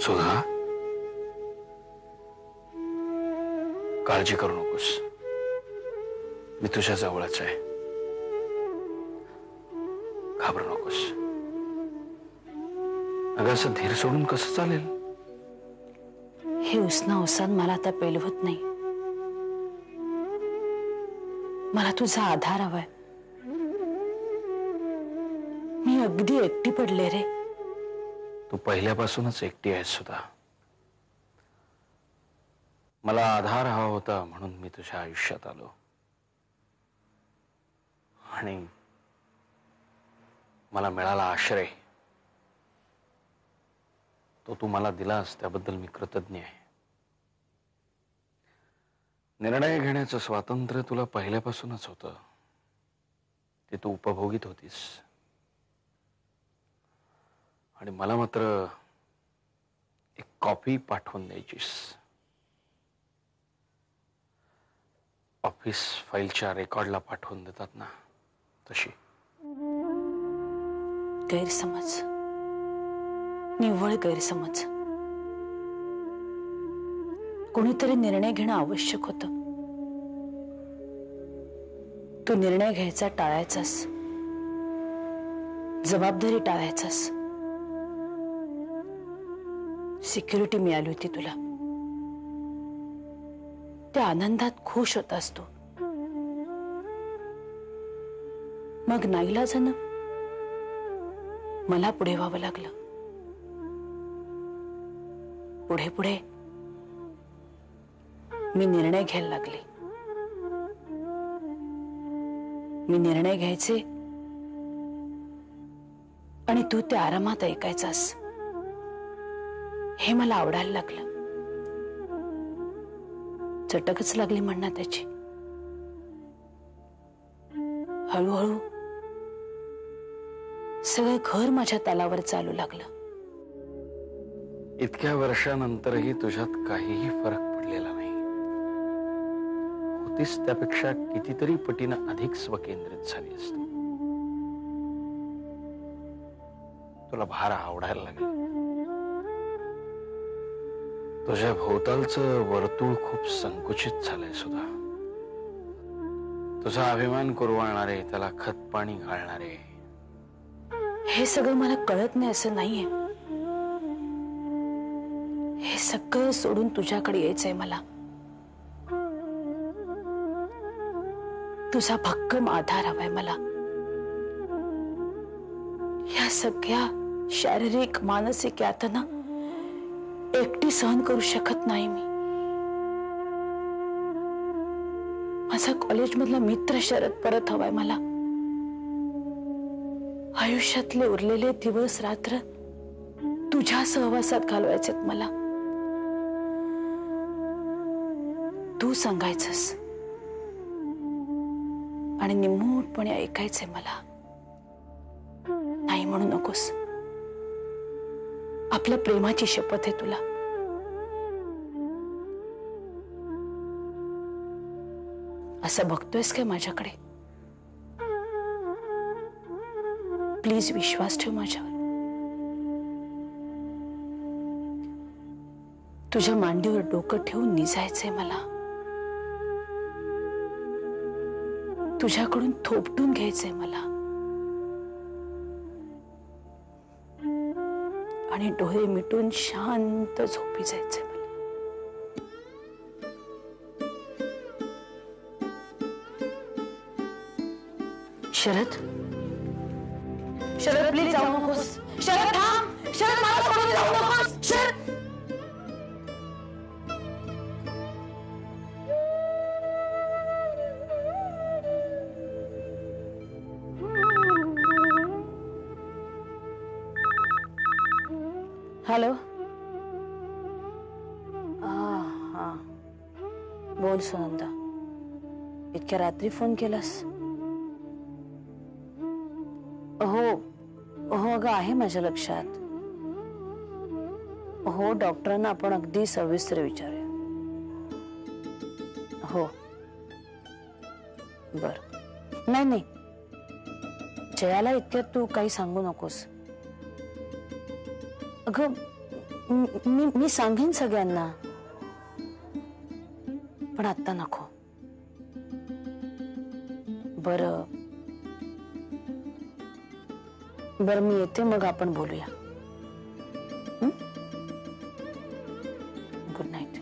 सुधा, काळजी करू नकोस, मी तुझ्या जवळच आहे, घाबरू नकोस. अगं असं धीर सोडून कसं चालेल? हे उसना उसान मला आता पेलवत नाही. मला तुझा आधार हवाय. मी अगदी एकटी पडले रे. तू पहिल्यापासूनच एकटी आहेस सुद्धा. मला आधार हवा होता म्हणून मी तुझ्या आयुष्यात आलो आणि मला मिळाला आश्रय. तो तू मला दिलास त्याबद्दल मी कृतज्ञ आहे. निर्णय घेण्याचं स्वातंत्र्य तुला पहिल्यापासूनच होतं, ते तू उपभोगीत होतीस. आणि मला मात्र एक कॉपी पाठवून द्यायचीस. ऑफिस फाईलच्या रेकॉर्डला पाठवून देतात ना तशी. गैरसमज, निव्वळ गैरसमज. कोणीतरी निर्णय घेणं आवश्यक होतं. तू निर्णय घ्यायचा टाळायचास, जबाबदारी टाळायचास. सिक्युरिटी मिळाली होती तुला, त्या आनंदात खुश होतास तू. मग नाईलाजानं मला पुढे व्हावं लागलं. पुढे पुढे मी निर्णय घ्यायला लागले. मी निर्णय घ्यायचे आणि तू ते आरामात ऐकायचास. हे मला आवडायला लागलं. चटकच लागली म्हणणार त्याची. हळूहळू सगळं घर माझ्या तालावर चालू लागलं. इतक्या वर्षानंतरही तुझ्यात काहीही फरक पडलेला नाही. होतीस त्यापेक्षा कितीतरी पटीनं अधिक स्वकेंद्रित झाली असती. तुला भार आवडायला लागला. तुझ्या भोवतालचं वर्तुळ खूप संकुचित झालंय सुद्धा. तुझा अभिमान कुरवाळणारे, त्याला खत पाणी घालणारे. हे सगळं मला कळत नाही असं नाहीये. हे सगळं सोडून तुझ्याकडे यायचंय मला. तुझा भक्कम आधार हवाय मला. या सगळ्या शारीरिक मानसिक यातना एकटी सहन करू शकत नाही मी. माझा कॉलेजमधला मित्र शरद परत हवाय मला. आयुष्यातले उरलेले दिवस रात्र तुझ्या सहवासात घालवायचेत मला. तू सांगायचंस आणि निमूटपणे ऐकायचंय मला. नाही म्हणू नकोस. आपल्या प्रेमाची शपथ आहे तुला. असं बघतोयस काय माझ्याकडे? प्लीज विश्वास ठेव माझ्यावर. तुझ्या मांडीवर डोकं ठेवून निजायचंय मला. तुझ्याकडून थोपटून घ्यायचंय मला आणि डोळे मिटून शांत झोपी जायचंय मला. शरद, शरद प्लीज जाऊ नकोस. शरद थांब. शरद मला सोडून जाऊ नकोस. शरद. हॅलो. हा बोल सुनंदा. इतक्या रात्री फोन केलास? हो हो अगं आहे माझ्या लक्षात. हो डॉक्टरांना आपण अगदी सविस्तर विचारूया. हो बर. नाही नाही जयाला इतक्यात तू काही सांगू नकोस. अगं मी सांगेन सगळ्यांना, पण आता नको. बरं बरं, मी येते, मग आपण बोलूया. Good night.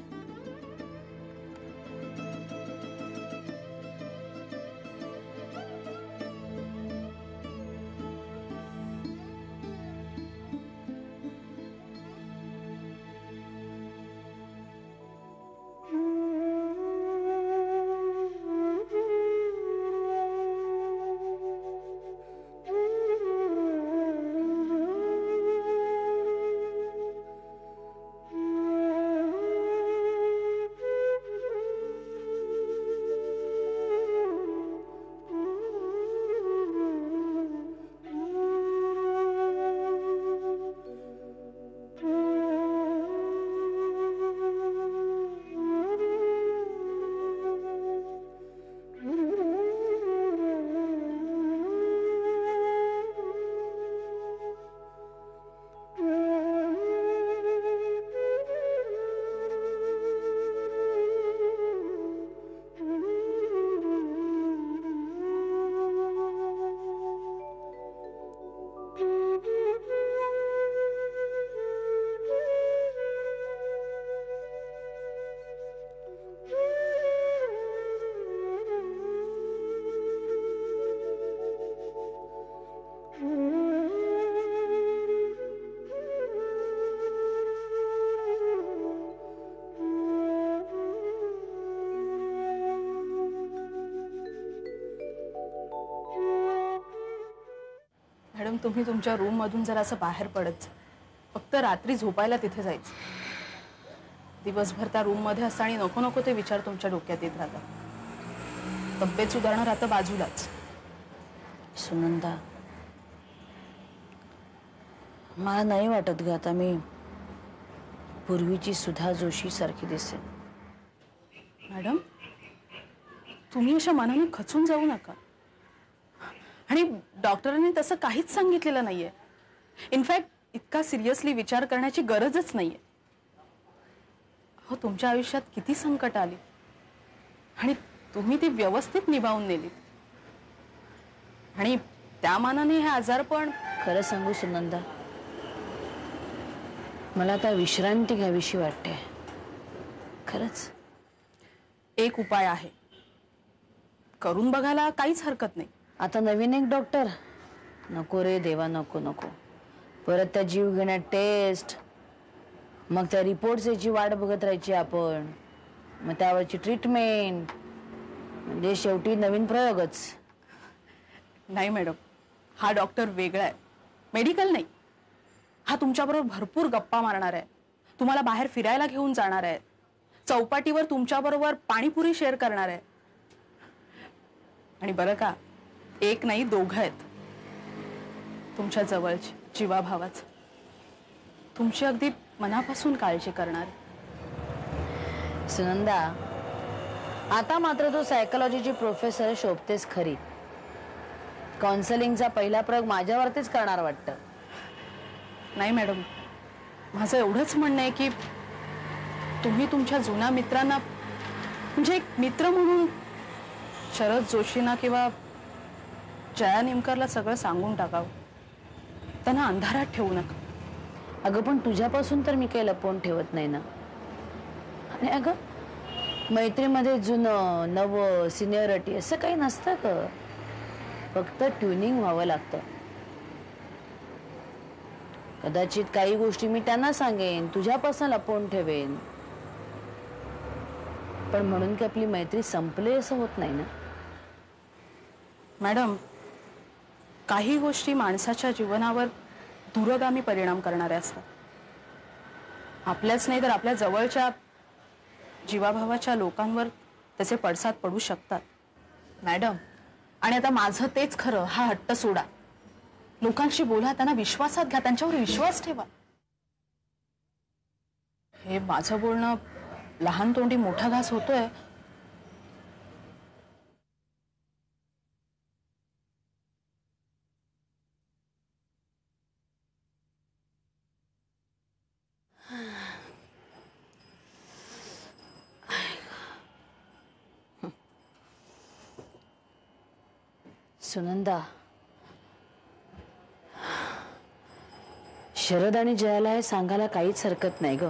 मॅडम, तुम्ही तुमच्या रूम मधून जरा असं बाहेर पडत जा. फक्त रात्री झोपायला तिथे जायचं. दिवसभर त्या रूम मध्ये असता आणि नको नको ते विचार तुमच्या डोक्यात येत राहतात. तब्येत सुधारणं राहतं बाजूलाच. सुनंदा, मला नाही वाटत ग आता मी पूर्वीची सुधा जोशी सारखी दिसेल. मॅडम, तुम्ही अशा मनाने खचून जाऊ नका. आणि डॉक्टरांनी तसं काहीच सांगितलेलं नाहीये. इनफॅक्ट इतका सिरियसली विचार करण्याची गरजच नाहीये. हो, तुमच्या आयुष्यात किती संकट आली आणि तुम्ही ती व्यवस्थित निभावून नेलीत. आणि त्या मानाने हे आजारपण. खरं सांगू सुनंदा, मला आता विश्रांती घ्यावीशी वाटते. खरंच. एक उपाय आहे, करून बघायला काहीच हरकत नाही. आता नवीन एक डॉक्टर? नको रे देवा, नको नको. परत त्या जीव घेण्यात टेस्ट, मग त्या रिपोर्ट्सची वाट बघत राहायची आपण, मग त्यावरची ट्रीटमेंट, म्हणजे शेवटी नवीन प्रयोगच. नाही मॅडम, हा डॉक्टर वेगळा आहे. मेडिकल नाही. हा तुमच्याबरोबर भरपूर गप्पा मारणार आहे, तुम्हाला बाहेर फिरायला घेऊन जाणार आहे, चौपाटीवर तुमच्याबरोबर पाणीपुरी शेअर करणार आहे. आणि बरं का, एक नाही दोघं आहेत तुमच्या जवळचे, जीवाभावाच. तुमची अगदी मनापासून काळजी करणार. सुनंदा, आता मात्र तो सायकोलॉजीची प्रोफेसर शोभतेस खरी. काउन्सिलिंगचा पहिला प्रयोग माझ्यावरतीच करणार वाटतं. नाही मॅडम, माझं एवढंच म्हणणं आहे की तुम्ही तुमच्या जुन्या मित्रांना, म्हणजे एक मित्र म्हणून शरद जोशींना किंवा जया निमकरला सगळं सांगून टाकावं. त्यांना अंधारात ठेवू नका. अगं, पण तुझ्यापासून तर मी काही लपवून ठेवत नाही ना. आणि अगं, मैत्रीमध्ये जुनं नवं सिनियरिटी असं काही नसतं ग. फक्त ट्युनिंग व्हावं लागतं. कदाचित काही गोष्टी मी त्यांना सांगेन, तुझ्यापासून लपवून ठेवेन, पण म्हणून की आपली मैत्री संपली असं होत नाही ना. मॅडम, काही गोष्टी माणसाच्या जीवनावर दूरगामी परिणाम करणाऱ्या असतात. आपल्याच नाही तर आपल्या जवळच्या जीवाभावाच्या लोकांवर त्याचे पडसाद पडू शकतात. मॅडम, आणि आता माझं तेच खरं हा हट्ट सोडा. लोकांशी बोला, त्यांना विश्वासात घ्या, त्यांच्यावर विश्वास ठेवा. हे माझं बोलणं लहान तोंडी मोठा घास होतोय. सुनंदा, शरद आणि जयाला हे सांगायला काहीच हरकत नाही ग.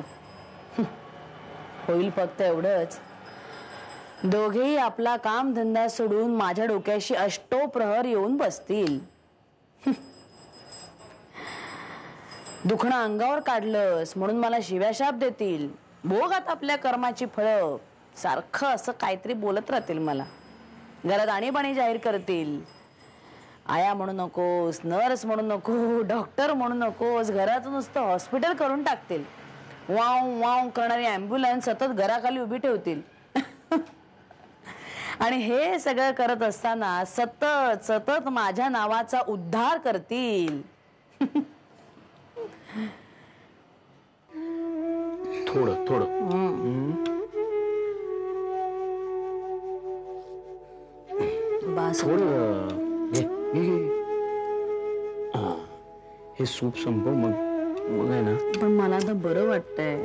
होईल फक्त एवढंच, दोघेही आपला काम धंदा सोडून माझ्या डोक्याशी अष्टोप्रहर येऊन बसतील. दुखणं अंगावर काढलंस म्हणून मला शिव्याशाप देतील. भोग आता आपल्या कर्माची फळं. सारखं असं काहीतरी बोलत राहतील मला. घरात आणीबाणी जाहीर करतील. आया म्हणू नकोस, नर्स म्हणू नको, डॉक्टर म्हणू नकोस, घराचं नुसतं हॉस्पिटल करून टाकतील. वाव वाव करणारी ॲम्ब्युलन्स सतत घराखाली उभी ठेवतील. आणि हे सगळं करत असताना सतत सतत माझ्या नावाचा उद्धार करतील. थोडं थोडं बास. थोडं हे सूप संपव, मग आहे ना. पण मला तर बरं वाटतंय.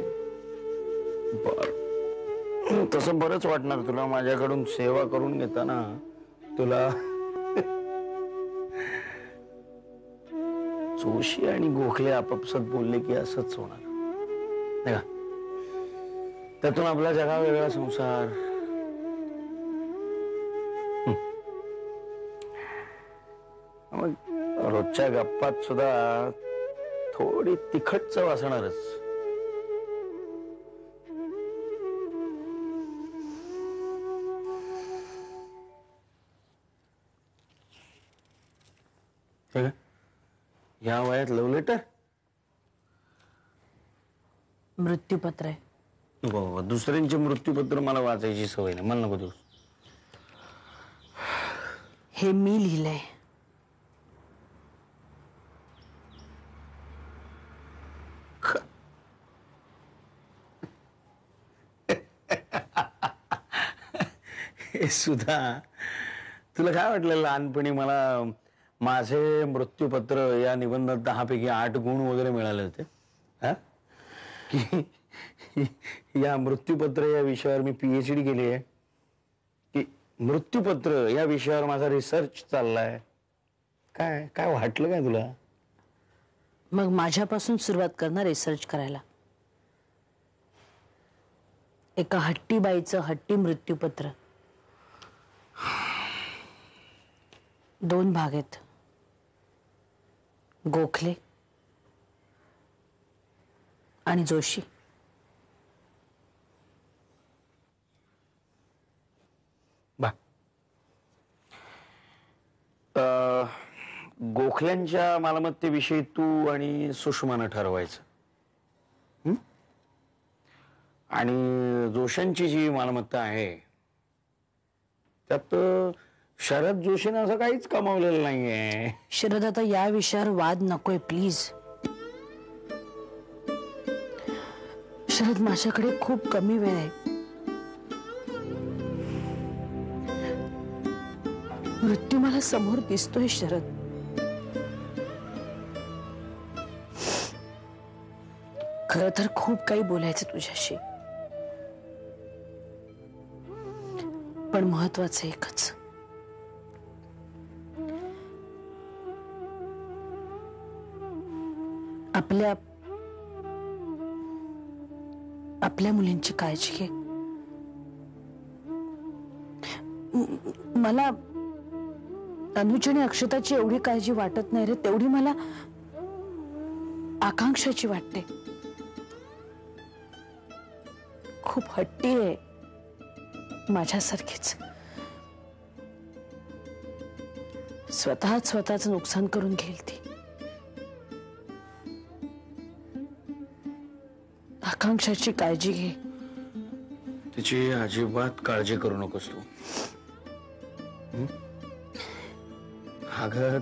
बर, तसं बरंच वाटणार तुला. माझ्याकडून सेवा करून घेताना तुला जोशी आणि गोखले आपापसात बोलले की असंच होणार नाही का. त्यातून आपला जगा वेगळा संसार. मग रोजच्या गप्पात सुद्धा थोडी तिखट चव असणारच. या वयात लव्ह लेटर? मृत्यूपत्र आहे. नको बाबा, दुसऱ्यांचे मृत्यूपत्र मला वाचायची सवय नाही. मला नको तू. हे मी लिहिलंय. हे सुद्धा तुला काय वाटलं लहानपणी मला माझे मृत्यूपत्र या निबंधात 10 पैकी 8 गुण वगैरे मिळाले होते? हा, की या मृत्यूपत्र या विषयावर मी PhD केली आहे, की मृत्यूपत्र या विषयावर माझा रिसर्च चाललाय. काय काय वाटलं काय तुला? मग माझ्यापासून सुरुवात करणार रिसर्च करायला. एका हट्टी बाईचं हट्टी मृत्यूपत्र. 2 भाग आहेत. गोखले आणि जोशी. बा, गोखल्यांच्या मालमत्तेविषयी तू आणि सुषमानं ठरवायचं. आणि जोशांची जी मालमत्ता आहे त्यात शरद जोशीनं असं काहीच कमावलेलं नाहीये. शरद, आता या विषयावर वाद नकोय प्लीज. शरद, माझ्याकडे खूप कमी वेळ आहे. मृत्यू मला समोर दिसतोय शरद. खरं तर खूप काही बोलायचं तुझ्याशी, पण महत्वाचं एकच. आपल्या मुलींची काळजी घे. मला अनुज आणि अक्षताची एवढी काळजी वाटत नाही रे, तेवढी मला आकांक्षाची वाटते. खूप हट्टी आहे, माझ्यासारखीच. स्वतःच नुकसान करून घेईल ती. आकांक्षाची काळजी घे. तिची अजिबात काळजी करू नकोस तू. अगं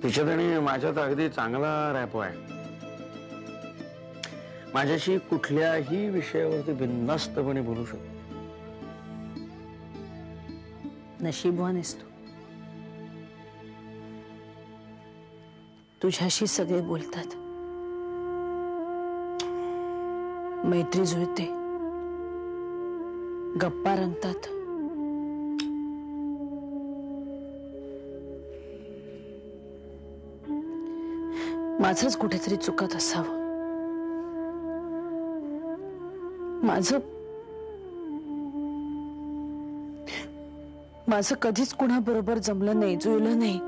तिच्यात आणि माझ्यात अगदी चांगला रॅपो आहे. माझ्याशी कुठल्याही विषयावरती बिनधास्तपणे बोलू शकतो. नशीबवान आहेस तू. तुझ्याशी सगळे बोलतात, मैत्री जुळते, गप्पा रंगतात. माझंच कुठेतरी चुकत असावं. माझं कधीच कुणाबरोबर जमलं नाही, जुळलं नाही.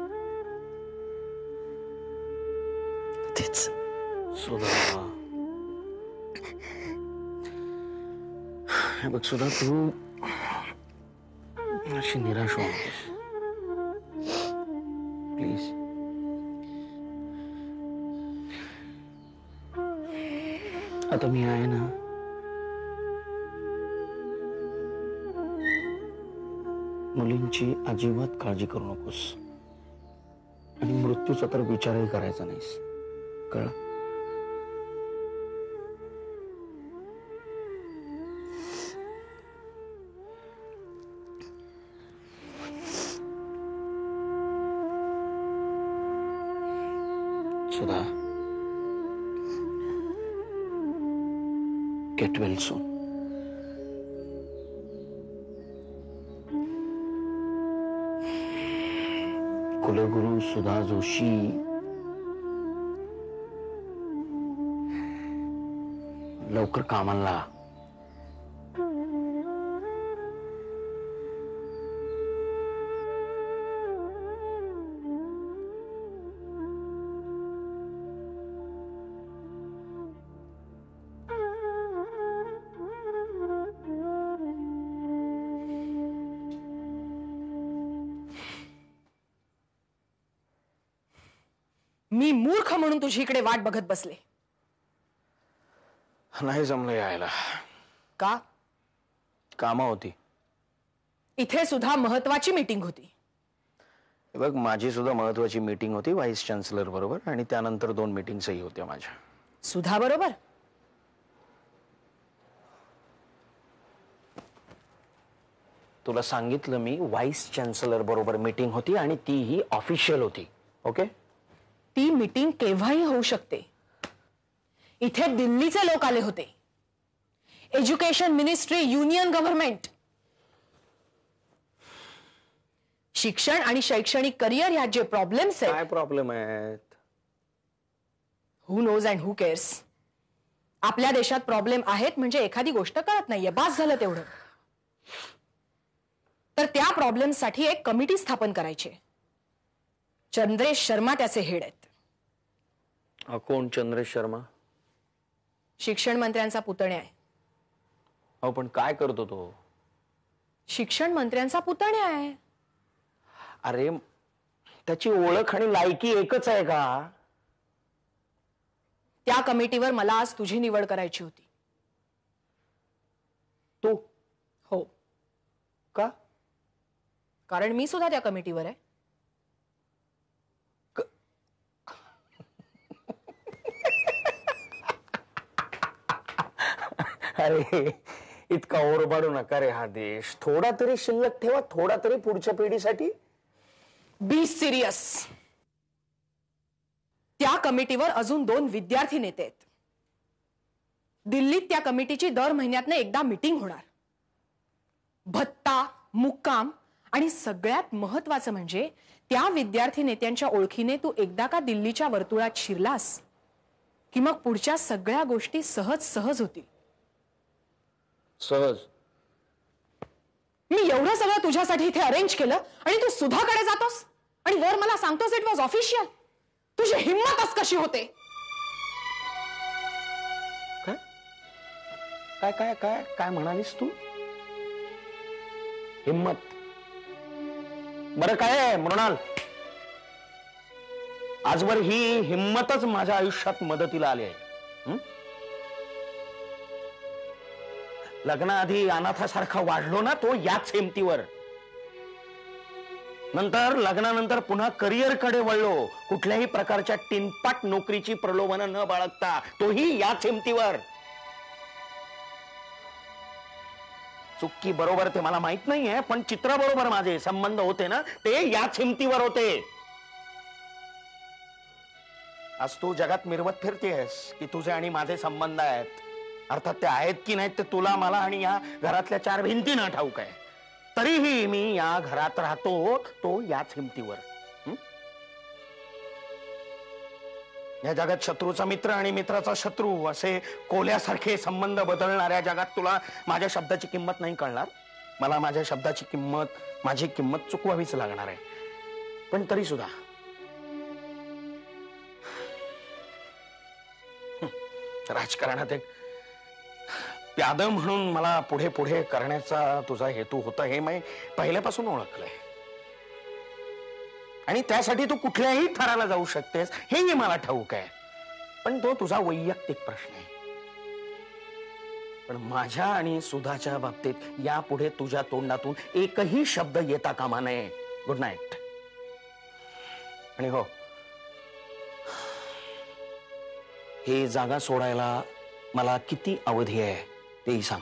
तेच सुधा, हे बघ सुधा, तू अशी निराश होऊ नकोस प्लीज. आता मी आहे ना. मुलींची अजिबात काळजी करू नकोस आणि मृत्यूचा तर विचारही करायचा नाहीस, कळलं? सुधा, गेट वेल सून. कुलगुरू सुधा जोशी लवकर कामाला लागा. मी मूर्ख म्हणून तुझी इकडे वाट बघत बसले. नाही जमलं यायला. का? कामं होती. इथे सुद्धा महत्वाची मीटिंग होती. हे बघ, माझी सुद्धा महत्वाची मीटिंग होती व्हाईस चान्सलर बरोबर, आणि त्यानंतर 2 मीटिंग्सही होत्या माझ्या. सुधा बरोबर? तुला सांगितलं मी, व्हाईस चान्सलर बरोबर मीटिंग होती आणि तीही ऑफिशियल होती. ओके? ती मीटिंग केव्हाही होऊ शकते. इथे दिल्लीचे लोक आले होते. Education ministry, union government. शिक्षण आणि शैक्षणिक करिअर यात जे प्रॉब्लेम्स आहेत. काय प्रॉब्लेम आहेत? हु नोज अँड हु केअर्स. आपल्या देशात प्रॉब्लेम आहेत म्हणजे एखादी गोष्ट कळत नाहीये, बास झालं तेवढं. तर त्या प्रॉब्लेमसाठी एक कमिटी स्थापन करायची. चंद्रेश शर्मा त्याचे हेड आहेत. कोण चंद्रेश शर्मा? शिक्षण मंत्र्यांचा पुतण्या आहे. हो, पण काय करतो तो? शिक्षण मंत्र्यांचा पुतण्या आहे. अरे, त्याची ओळख आणि लायकी एकच आहे का? त्या कमिटीवर मला आज तुझी निवड करायची होती. तू? हो. का? कारण मी सुद्धा त्या कमिटीवर आहे. अरे, इतका ओरबाडू नका रे हा देश. थोडा तरी शिल्लक ठेवा, थोडा तरी पुढच्या पिढीसाठी. Be serious. त्या कमिटीवर अजून 2 विद्यार्थी नेते आहेत. दिल्लीत त्या कमिटीची दर महिन्यातनं एकदा मीटिंग होणार. भत्ता, मुक्काम आणि सगळ्यात महत्वाचं म्हणजे त्या विद्यार्थी नेत्यांच्या ओळखीने तू एकदा का दिल्लीच्या वर्तुळात शिरलास की मग पुढच्या सगळ्या गोष्टी सहज सहज होतील. सहज? मी एवढं सगळं तुझ्यासाठी इथे अरेंज केलं आणि तू सुधाकडे जातोस आणि वर मला सांगतोस इट वॉज ऑफिशियल. तुझी हिंमतच कशी होते? काय काय काय काय काय म्हणालीस तू? हिम्मत? बरं, काय आहे मृणाल? आजवर ही हिम्मतच माझ्या आयुष्यात मदतीला आली आहे. लग्नाआधी अनाथासारखा वाढलो ना तो याच हिमतीवर. नंतर लग्नानंतर पुन्हा करिअरकडे वळलो, कुठल्याही प्रकारच्या टिनपाट नोकरीची प्रलोभनं न बाळगता, तोही याच हिमतीवर. चुक्की बरोबर ते मला माहित नाहीये, पण चित्र बरोबर माझे संबंध होते ना ते याच हिमतीवर होते. आज तू जगात मिरवत फिरतेस की तुझे आणि माझे संबंध आहेत. अर्थात ते आहेत की नाहीत ते तुला, मला आणि या घरातल्या 4 भिंतींना ठाऊक आहे. तरीही मी या घरात राहतो तो याच हिमतीवर. या जगात शत्रूचा मित्र आणि मित्राचा शत्रू असे कोल्यासारखे संबंध बदलणाऱ्या जगात तुला माझ्या शब्दाची किंमत नाही कळणार. मला माझ्या शब्दाची किंमत, माझी किंमत चुकवावीच लागणार आहे. पण तरी सुद्धा राजकारणात एक प्यादं म्हणून मला पुढे पुढे करण्याचा तुझा हेतू होता हे मी पहिल्यापासून ओळखलंय. आणि त्यासाठी तू कुठल्याही थराला जाऊ शकतेस हेही मला ठाऊक आहे. पण तो तुझा वैयक्तिक प्रश्न आहे. पण माझ्या आणि सुधाच्या बाबतीत यापुढे तुझ्या तोंडातून एकही शब्द येता कामा नये. Good night. आणि हो, ही जागा सोडायला मला किती अवधी आहे तेही सांग.